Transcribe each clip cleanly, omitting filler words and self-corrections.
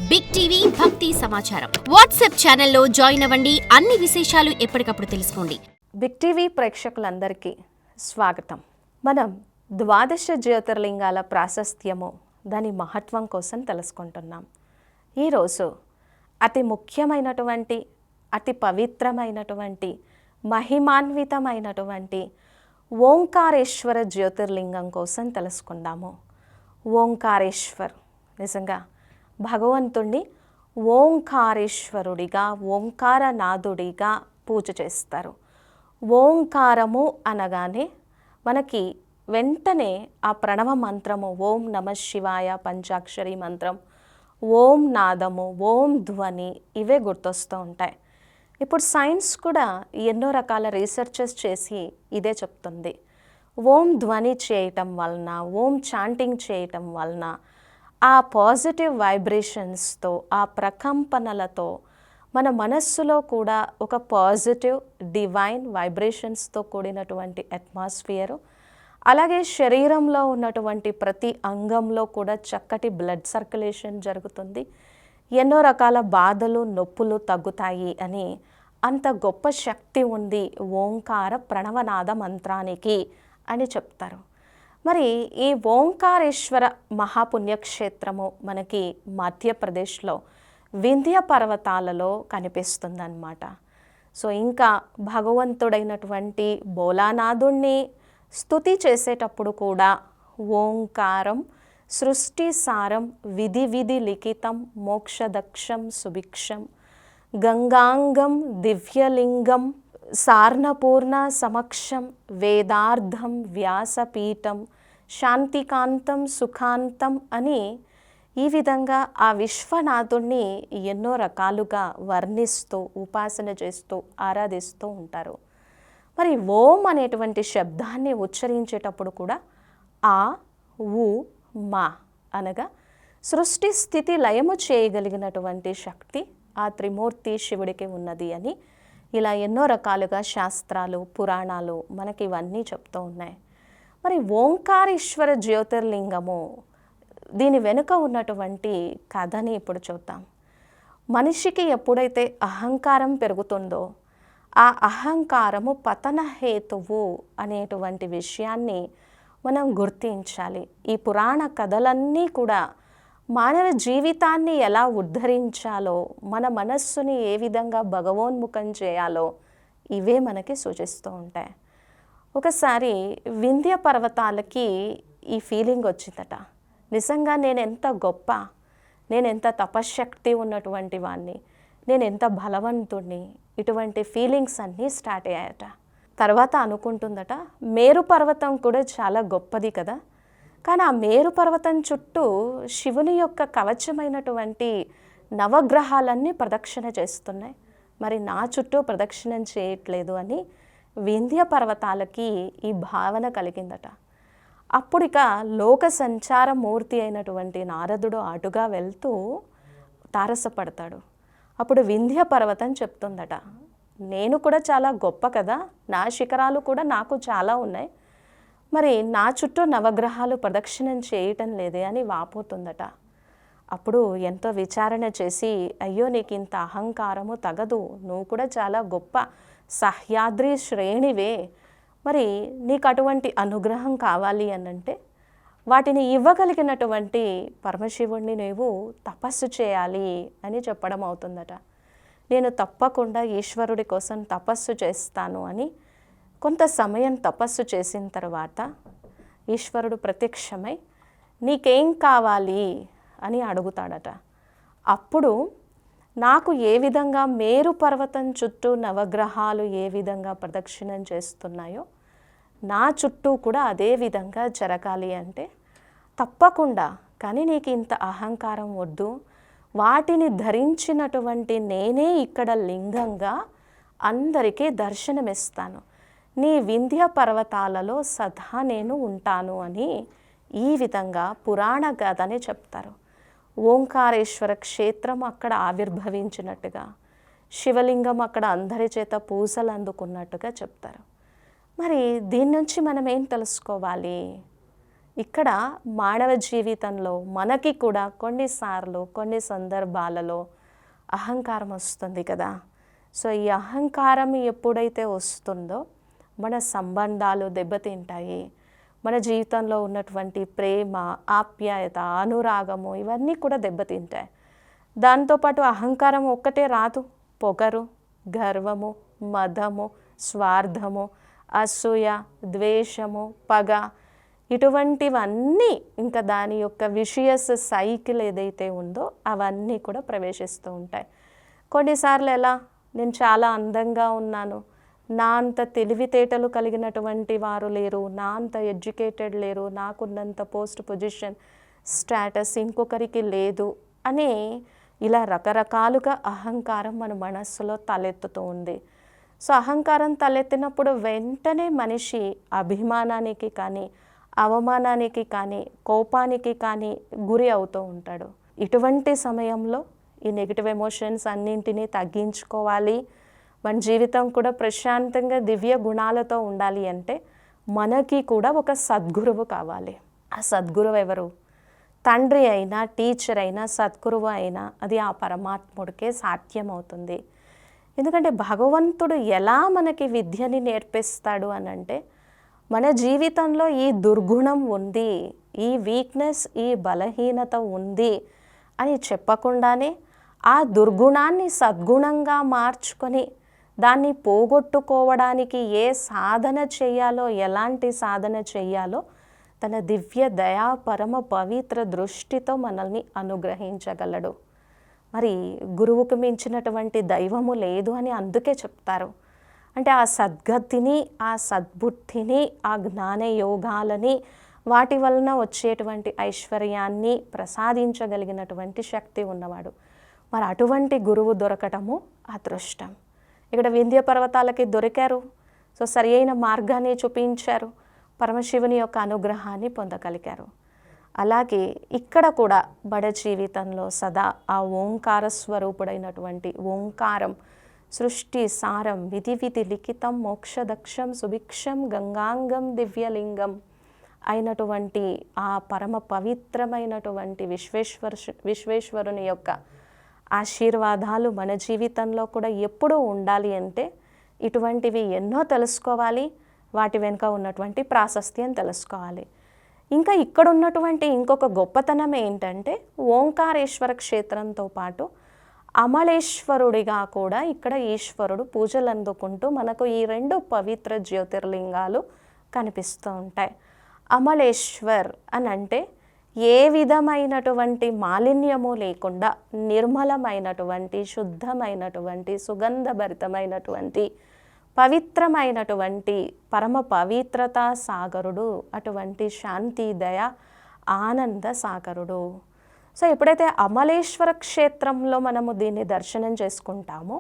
Big TV భక్తి సమాచారం WhatsApp ఛానల్లో జాయిన్ అవ్వండి. అన్ని విశేషాలు ఎప్పటికప్పుడు తెలుసుకోండి. బిగ్ టీవీ ప్రేక్షకులందరికీ స్వాగతం. మనం ద్వాదశ జ్యోతిర్లింగాల ప్రాశస్త్యము, దాని మహత్వం కోసం తెలుసుకుంటున్నాం. ఈరోజు అతి ముఖ్యమైనటువంటి, అతి పవిత్రమైనటువంటి, మహిమాన్వితమైనటువంటి ఓంకారేశ్వర జ్యోతిర్లింగం కోసం తెలుసుకుందాము. ఓంకారేశ్వర్ నిజంగా భగవంతుణ్ణి ఓంకారేశ్వరుడిగా, ఓంకారనాథుడిగా పూజ చేస్తారు. ఓంకారము అనగానే మనకి వెంటనే ఆ ప్రణవ మంత్రము, ఓం నమ శివాయ పంచాక్షరి మంత్రం, ఓం నాదము, ఓం ధ్వని, ఇవే గుర్తొస్తూ ఉంటాయి. ఇప్పుడు సైన్స్ కూడా ఎన్నో రకాల రీసెర్చెస్ చేసి ఇదే చెప్తుంది. ఓం ధ్వని చేయటం వలన, ఓం చాంటింగ్ చేయటం వలన ఆ పాజిటివ్ వైబ్రేషన్స్తో, ఆ ప్రకంపనలతో మన మనస్సులో కూడా ఒక పాజిటివ్ డివైన్ వైబ్రేషన్స్తో కూడినటువంటి అట్మాస్ఫియరు, అలాగే శరీరంలో ఉన్నటువంటి ప్రతి అంగంలో కూడా చక్కటి బ్లడ్ సర్క్యులేషన్ జరుగుతుంది. ఎన్నో రకాల బాధలు, నొప్పులు తగ్గుతాయి అని అంత గొప్ప శక్తి ఉంది ఓంకార ప్రణవనాద మంత్రానికి అని చెప్తారు. మరి ఈ ఓంకారేశ్వర మహాపుణ్యక్షేత్రము మనకి మధ్యప్రదేశ్లో వింధ్య పర్వతాలలో కనిపిస్తుందన్నమాట. సో ఇంకా భగవంతుడైనటువంటి భోలానాథుణ్ణి స్తుతి చేసేటప్పుడు కూడా ఓంకారం సృష్టి సారం విధి విధి లిఖితం మోక్షదక్షం సుభిక్షం గంగాంగం దివ్యలింగం సార్ణపూర్ణ సమక్షం వేదార్థం వ్యాసపీఠం శాంతికాంతం సుఖాంతం అని ఈ విధంగా ఆ విశ్వనాథుణ్ణి ఎన్నో రకాలుగా వర్ణిస్తూ, ఉపాసన చేస్తూ, ఆరాధిస్తూ ఉంటారు. మరి ఓం అనేటువంటి శబ్దాన్ని ఉచ్చరించేటప్పుడు కూడా ఆ ఊ మా అనగా సృష్టి స్థితి లయము చేయగలిగినటువంటి శక్తి ఆ త్రిమూర్తి శివుడికి ఉన్నది అని ఇలా ఎన్నో రకాలుగా శాస్త్రాలు, పురాణాలు మనకి ఇవన్నీ చెప్తూ ఉన్నాయి. మరి ఓంకారేశ్వర జ్యోతిర్లింగము, దీని వెనుక ఉన్నటువంటి కథని ఇప్పుడు చూద్దాం. మనిషికి ఎప్పుడైతే అహంకారం పెరుగుతుందో ఆ అహంకారము పతన హేతువు అనేటువంటి విషయాన్ని మనం గుర్తించాలి. ఈ పురాణ కథలన్నీ కూడా మానవ జీవితాన్ని ఎలా ఉద్ధరించాలో, మన మనస్సుని ఏ విధంగా భగవోన్ముఖం చేయాలో ఇవే మనకి సూచిస్తూ ఉంటాయి. ఒకసారి వింధ్య పర్వతాలకి ఈ ఫీలింగ్ వచ్చిందట. నిజంగా నేను ఎంత గొప్ప, నేను ఎంత తపశ్శక్తి ఉన్నటువంటి వాణ్ణి, నేను ఎంత బలవంతుణ్ణి, ఇటువంటి ఫీలింగ్స్ అన్నీ స్టార్ట్ అయ్యాయట. తర్వాత అనుకుంటుందట, మేరు పర్వతం కూడా చాలా గొప్పది కదా, కానీ ఆ మేరు పర్వతం చుట్టూ శివుని యొక్క కవచమైనటువంటి నవగ్రహాలన్నీ ప్రదక్షిణ చేస్తున్నాయి, మరి నా చుట్టూ ప్రదక్షిణం చేయట్లేదు అని వింధ్య పర్వతాలకి ఈ భావన కలిగిందట. అప్పుడిక లోక సంచార మూర్తి అయినటువంటి నారదుడు అటుగా వెళ్తూ తారసపడతాడు. అప్పుడు వింధ్య పర్వతం చెప్తుందట, నేను కూడా చాలా గొప్ప కదా, నా శిఖరాలు కూడా నాకు చాలా ఉన్నాయి, మరి నా చుట్టూ నవగ్రహాలు ప్రదక్షిణం చేయటం లేదే అని వాపోతుందట. అప్పుడు ఎంతో విచారణ చేసి, అయ్యో నీకు ఇంత అహంకారము తగదు, నువ్వు కూడా చాలా గొప్ప సహ్యాద్రి శ్రేణివే, మరి నీకు అటువంటి అనుగ్రహం కావాలి అనంటే వాటిని ఇవ్వగలిగినటువంటి పరమశివుణ్ణి నువ్వు తపస్సు చేయాలి అని చెప్పడం అవుతుందట. నేను తప్పకుండా ఈశ్వరుడి కోసం తపస్సు చేస్తాను అని కొంత సమయం తపస్సు చేసిన తర్వాత ఈశ్వరుడు ప్రత్యక్షమై నీకేం కావాలి అని అడుగుతాడట. అప్పుడు నాకు ఏ విధంగా మేరు పర్వతం చుట్టూ నవగ్రహాలు ఏ విధంగా ప్రదక్షిణం చేస్తున్నాయో నా చుట్టూ కూడా అదే విధంగా జరగాలి అంటే తప్పకుండా, కానీ నీకు ఇంత అహంకారం వద్దు, వాటిని ధరించినటువంటి నేనే ఇక్కడ లింగంగా అందరికీ దర్శనమిస్తాను, నీ వింధ్య పర్వతాలలో సదా నేను ఉంటాను అని ఈ విధంగా పురాణ గాథని చెప్తారు. ఓంకారేశ్వర క్షేత్రం అక్కడ ఆవిర్భవించినట్టుగా, శివలింగం అక్కడ అందరి చేత పూజలు అందుకున్నట్టుగా చెప్తారు. మరి దీని నుంచి మనం ఏం తెలుసుకోవాలి? ఇక్కడ మానవ జీవితంలో మనకి కూడా కొన్నిసార్లు కొన్ని సందర్భాలలో అహంకారం వస్తుంది కదా. సో ఈ అహంకారం ఎప్పుడైతే వస్తుందో మన సంబంధాలు దెబ్బతింటాయి. మన జీవితంలో ఉన్నటువంటి ప్రేమ, ఆప్యాయత, అనురాగము ఇవన్నీ కూడా దెబ్బతింటాయి. దాంతోపాటు అహంకారం ఒక్కటే రాదు. పొగరు, గర్వము, మదము, స్వార్థము, అసూయ, ద్వేషము, పగ ఇటువంటివన్నీ ఇంకా దాని యొక్క విషయస్ సైకిల్ ఏదైతే ఉందో అవన్నీ కూడా ప్రవేశిస్తూ ఉంటాయి. కొన్నిసార్లు ఎలా, నేను చాలా అందంగా ఉన్నాను, నా అంత తెలివితేటలు కలిగినటువంటి వారు లేరు, నా అంత ఎడ్యుకేటెడ్ లేరు, నాకున్నంత పోస్ట్ పొజిషన్ స్టేటస్ ఇంకొకరికి లేదు అని ఇలా రకరకాలుగా అహంకారం మన మనస్సులో తలెత్తుతూ ఉంది. సో అహంకారం తలెత్తినప్పుడు వెంటనే మనిషి అభిమానానికి కానీ, అవమానానికి కానీ, కోపానికి కానీ గురి అవుతూ ఉంటాడు. ఇటువంటి సమయంలో ఈ నెగిటివ్ ఎమోషన్స్ అన్నింటినీ తగ్గించుకోవాలి, మన జీవితం కూడా ప్రశాంతంగా దివ్య గుణాలతో ఉండాలి అంటే మనకి కూడా ఒక సద్గురువు కావాలి. ఆ సద్గురువు ఎవరు? తండ్రి అయినా, టీచర్ అయినా, సద్గురువు అయినా అది ఆ పరమాత్ముడికే సాధ్యమవుతుంది. ఎందుకంటే భగవంతుడు ఎలా మనకి విద్యని నేర్పిస్తాడు అని అంటే, మన జీవితంలో ఈ దుర్గుణం ఉంది, ఈ వీక్నెస్, ఈ బలహీనత ఉంది అని చెప్పకుండానే ఆ దుర్గుణాన్ని సద్గుణంగా మార్చుకొని దాన్ని పోగొట్టుకోవడానికి ఏ సాధన చేయాలో, ఎలాంటి సాధన చేయాలో తన దివ్య దయా పరమ పవిత్ర దృష్టితో మనల్ని అనుగ్రహించగలడు. మరి గురువుకు మించినటువంటి దైవము లేదు అని అందుకే చెప్తారు. అంటే ఆ సద్గతిని, ఆ సద్బుద్ధిని, ఆ జ్ఞాన యోగాలని, వాటి వలన వచ్చేటువంటి ఐశ్వర్యాన్ని ప్రసాదించగలిగినటువంటి శక్తి ఉన్నవాడు. మరి అటువంటి గురువు దొరకటము అదృష్టం. ఇక్కడ వింధ్య పర్వతాలకి దొరికారు. సో సరి అయిన మార్గాన్ని చూపించారు, పరమశివుని యొక్క అనుగ్రహాన్ని పొందగలిగారు. అలాగే ఇక్కడ కూడా బడ జీవితంలో సదా ఆ ఓంకార స్వరూపుడైనటువంటి ఓంకారం సృష్టి సారం విధి విధి లిఖితం మోక్షదక్షం సుభిక్షం గంగాంగం దివ్యలింగం అయినటువంటి ఆ పరమ పవిత్రమైనటువంటి విశ్వేశ్వరుని యొక్క ఆశీర్వాదాలు మన జీవితంలో కూడా ఎప్పుడూ ఉండాలి అంటే ఇటువంటివి ఎన్నో తెలుసుకోవాలి, వాటి వెనుక ఉన్నటువంటి ప్రాశస్త్యం తెలుసుకోవాలి. ఇంకా ఇక్కడ ఉన్నటువంటి ఇంకొక గొప్పతనం ఏంటంటే ఓంకారేశ్వర క్షేత్రంతో పాటు అమలేశ్వరుడిగా కూడా ఇక్కడ ఈశ్వరుడు పూజలు అందుకుంటూ మనకు ఈ 2 పవిత్ర జ్యోతిర్లింగాలు కనిపిస్తూ ఉంటాయి. అమలేశ్వర్ అని అంటే ఏ విధమైనటువంటి మాలిన్యము లేకుండా నిర్మలమైనటువంటి, శుద్ధమైనటువంటి, సుగంధభరితమైనటువంటి, పవిత్రమైనటువంటి పరమ పవిత్రతా సాగరుడు, అటువంటి శాంతి, దయ, ఆనంద సాగరుడు. సో ఎప్పుడైతే అమలేశ్వర క్షేత్రంలో మనము దీన్ని దర్శనం చేసుకుంటామో,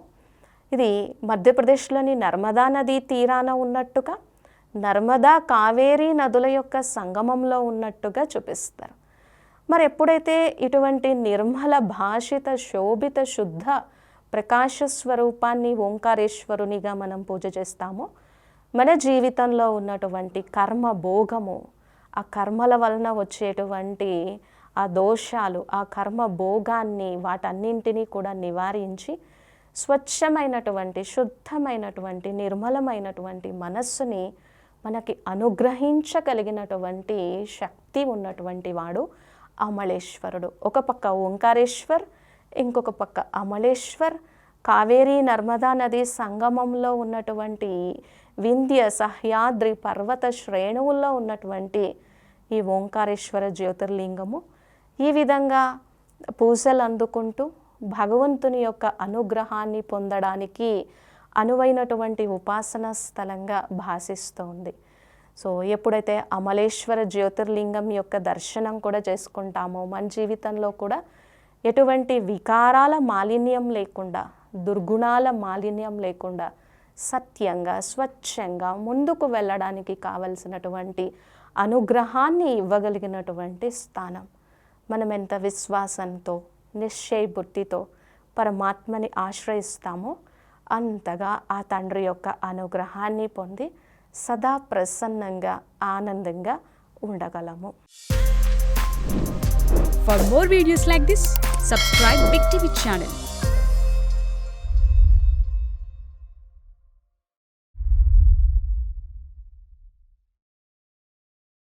ఇది మధ్యప్రదేశ్లోని నర్మదా నదీ తీరాన ఉన్నట్టుగా, నర్మదా కావేరీ నదుల యొక్క సంగమంలో ఉన్నట్టుగా చూపిస్తారు. మరి ఎప్పుడైతే ఇటువంటి నిర్మల భాషిత శోభిత శుద్ధ ప్రకాశ స్వరూపాన్ని ఓంకారేశ్వరునిగా మనం పూజ చేస్తామో, మన జీవితంలో ఉన్నటువంటి కర్మ భోగము, ఆ కర్మల వలన వచ్చేటువంటి ఆ దోషాలు, ఆ కర్మ భోగాన్ని, వాటన్నింటినీ కూడా నివారించి స్వచ్ఛమైనటువంటి, శుద్ధమైనటువంటి, నిర్మలమైనటువంటి మనస్సుని మనకి అనుగ్రహించగలిగినటువంటి శక్తి ఉన్నటువంటి వాడు అమలేశ్వరుడు. ఒక పక్క ఓంకారేశ్వర్, ఇంకొక పక్క అమలేశ్వర్. కావేరీ నర్మదా నది సంగమంలో ఉన్నటువంటి వింధ్య సహ్యాద్రి పర్వత శ్రేణువుల్లో ఉన్నటువంటి ఈ ఓంకారేశ్వర జ్యోతిర్లింగము ఈ విధంగా పూజలు అందుకుంటూ భగవంతుని యొక్క అనుగ్రహాన్ని పొందడానికి అనువైనటువంటి ఉపాసనా స్థలంగా భాసిస్తోంది. సో ఎప్పుడైతే అమలేశ్వర జ్యోతిర్లింగం యొక్క దర్శనం కూడా చేసుకుంటామో, మన జీవితంలో కూడా ఎటువంటి వికారాల మాలిన్యం లేకుండా, దుర్గుణాల మాలిన్యం లేకుండా సత్యంగా, స్వచ్ఛంగా ముందుకు వెళ్ళడానికి కావలసినటువంటి అనుగ్రహాన్ని ఇవ్వగలిగినటువంటి స్థానం. మనం ఎంత విశ్వాసంతో, నిశ్చయ బుద్ధితో పరమాత్మని ఆశ్రయిస్తామో అంతగా ఆ తండ్రి యొక్క అనుగ్రహాన్ని పొంది సదా ప్రసన్నంగా, ఆనందంగా ఉండగలము. For more videos like this, subscribe Big TV channel.